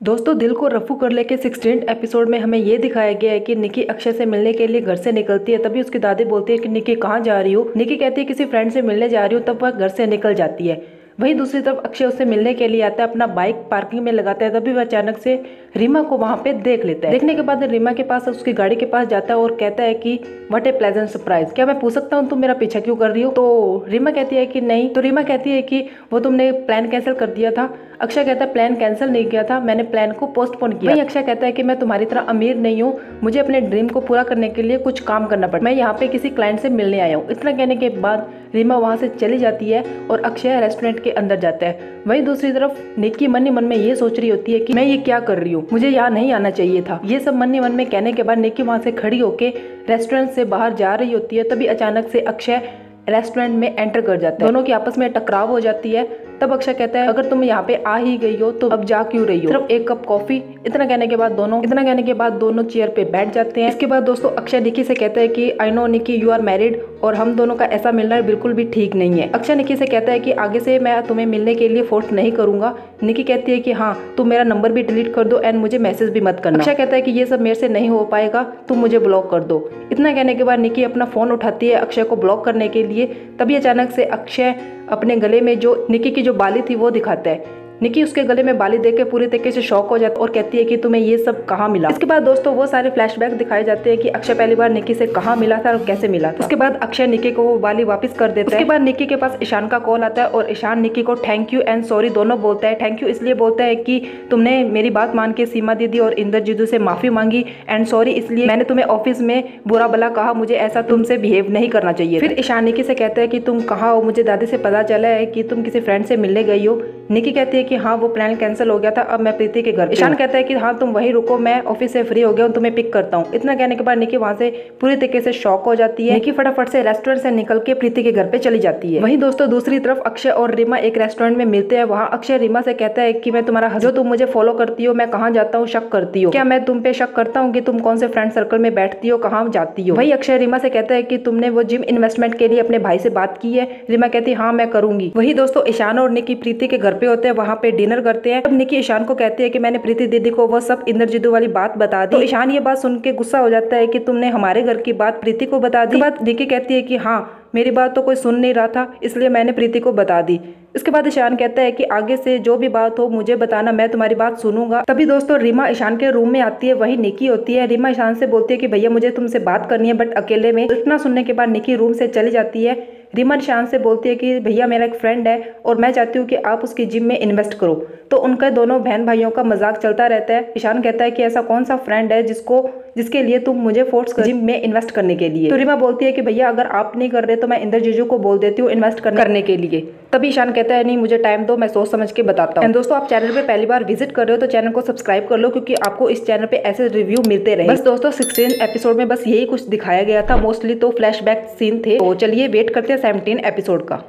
दोस्तों दिल को रफू कर लेके 16 एपिसोड में हमें ये दिखाया गया है कि निकी अक्षय से मिलने के लिए घर से निकलती है। तभी उसकी दादी बोलती है कि निकी कहाँ जा रही हो। निकी कहती है किसी फ्रेंड से मिलने जा रही हो, तब वह घर से निकल जाती है। वहीं दूसरी तरफ अक्षय उससे मिलने के लिए आता है, अपना बाइक पार्किंग में लगाता है। तभी वह अचानक से रीमा को वहां पे देख लेता है। देखने के बाद रीमा के पास उसकी गाड़ी के पास जाता है और कहता है कि व्हाट ए प्लेजेंट सरप्राइज, क्या मैं पूछ सकता हूँ तुम मेरा पीछा क्यों कर रही हो। तो रीमा कहती है कि नहीं। तो रीमा कहती है कि वो तुमने प्लान कैंसिल कर दिया था। अक्षय कहता है प्लान कैंसिल नहीं किया था, मैंने प्लान को पोस्टपोन किया। वहीं अक्षय कहता है कि मैं तुम्हारी तरह अमीर नहीं हूँ, मुझे अपने ड्रीम को पूरा करने के लिए कुछ काम करना पड़ता है, मैं यहाँ पे किसी क्लाइंट से मिलने आया हूँ। इतना कहने के बाद रीमा वहाँ से चली जाती है और अक्षय रेस्टोरेंट के अंदर जाता है। वहीं दूसरी तरफ निकी मन ही मन में ये सोच रही होती है कि मैं ये क्या कर रही हूँ, मुझे यहाँ नहीं आना चाहिए था। ये सब मन ही मन में कहने के बाद निकी वहाँ से खड़ी होके रेस्टोरेंट से बाहर जा रही होती है। तभी अचानक से अक्षय रेस्टोरेंट में एंटर कर जाता है। दोनों की आपस में टकराव हो जाती है। तब अक्षय कहता है अगर तुम यहाँ पे आ ही गई हो तो अब जा क्यों रही हो, सिर्फ एक कप कॉफी। इतना कहने के बाद दोनों चेयर पे बैठ जाते हैं। इसके बाद दोस्तों अक्षय निकी से कहता है कि I know Nikki you are married और हम दोनों का ऐसा मिलना बिल्कुल भी ठीक नहीं है। अक्षय निकी से कहता है कि आगे से मैं तुम्हें मिलने के लिए फोर्स नहीं करूंगा। निकी कहती है कि हाँ तुम मेरा नंबर भी डिलीट कर दो एंड मुझे मैसेज भी मत करना। अक्षय कहता है कि ये सब मेरे से नहीं हो पाएगा, तुम मुझे ब्लॉक कर दो। इतना कहने के बाद निकी अपना फोन उठाती है अक्षय को ब्लॉक करने के लिए। तभी अचानक से अक्षय अपने गले में जो निकी की जो बाली थी वो दिखाता है। निकी उसके गले में बाली देख के पूरी तरीके से शॉक हो जाती है और कहती है कि तुम्हें ये सब कहाँ मिला। इसके बाद दोस्तों वो सारे फ्लैशबैक दिखाए जाते हैं कि अक्षय पहली बार निकी से कहाँ मिला था और कैसे मिला था। उसके बाद अक्षय निकी को वो बाली वापस कर देता है। उसके बाद निकी के पास ईशान का कॉल आता है और ईशान निकी को थैंक यू एंड सॉरी दोनों बोलता है। थैंक यू इसलिए बोलता है कि तुमने मेरी बात मान के सीमा दीदी और इंद्रजीतू से माफी मांगी, एंड सॉरी इसलिए मैंने तुम्हें ऑफिस में बुरा भला कहा, मुझे ऐसा तुमसे बिहेव नहीं करना चाहिए। फिर ईशान निकी से कहता है कि तुम कहाँ हो, मुझे दादी से पता चला है कि तुम किसी फ्रेंड से मिलने गई हो। निकी कहती है कि हाँ वो प्लान कैंसिल हो गया था, अब मैं प्रीति के घर। ईशान कहता है कि हाँ तुम वहीं रुको, मैं ऑफिस से फ्री हो गया हूँ, तुम्हें पिक करता हूँ। इतना कहने के बाद निकी वहाँ से पूरी तरीके से शॉक हो जाती है। निकी फटाफट से रेस्टोरेंट से निकल के प्रीति के घर पे चली जाती है। वहीं दोस्तों दूसरी तरफ अक्षय और रीमा एक रेस्टोरेंट में मिलते हैं। वहाँ अक्षय रीमा से कहता है कि मैं तुम्हारा जो तुम मुझे फॉलो करती हो, मैं कहाँ जाता हूँ शक करती हो, क्या मैं तुम पे शक करता हूँ कि तुम कौन से फ्रेंड सर्कल में बैठती हो, कहाँ जाती हो। वही अक्षय रीमा से कहता है कि तुमने वो जिम इन्वेस्टमेंट के लिए अपने भाई से बात की है। रीमा कहती है हाँ मैं करूंगी। वही दोस्तों ईशान और निकी प्रीति के घर पे होते हैं, वहाँ पे डिनर करते हैं। अब निकी ईशान को कहती है कि मैंने प्रीति दीदी को वो सब इंद्रजीतू वाली बात बता दी। तो ईशान ये बात सुन के गुस्सा हो जाता है कि तुमने हमारे घर की बात प्रीति को बता दी। बात निकी कहती है कि हाँ मेरी बात तो कोई सुन नहीं रहा था, इसलिए मैंने प्रीति को बता दी। इसके बाद ईशान कहता है कि आगे से जो भी बात हो मुझे बताना, मैं तुम्हारी बात सुनूंगा। तभी दोस्तों रीमा ईशान के रूम में आती है, वही निकी होती है। रीमा ईशान से बोलती है कि भैया मुझे तुमसे बात करनी है बट अकेले में। इतना सुनने के बाद निकी रूम से चली जाती है। रीमा ईशान से बोलती है कि भैया मेरा एक फ्रेंड है और मैं चाहती हूँ कि आप उसकी जिम में इन्वेस्ट करो। तो उनके दोनों बहन भाइयों का मजाक चलता रहता है। ईशान कहता है कि ऐसा कौन सा फ्रेंड है जिसके लिए तुम मुझे फोर्स कर जिम में इन्वेस्ट करने के लिए। तो रीमा बोलती है कि भैया अगर आप नहीं कर रहे तो मैं इंद्रजीतू को बोल देती हूँ इन्वेस्ट करने के लिए। तभी ईशान कहता है नहीं मुझे टाइम दो, मैं सोच समझ के बताता हूँ। दोस्तों आप चैनल पे पहली बार विजिट कर रहे हो तो चैनल को सब्सक्राइब कर लो, क्योंकि आपको इस चैनल पे ऐसे रिव्यू मिलते रहे। बस दोस्तों 16 एपिसोड में बस यही कुछ दिखाया गया था, मोस्टली तो फ्लैशबैक सीन थे। तो चलिए वेट करते हैं 17 एपिसोड का।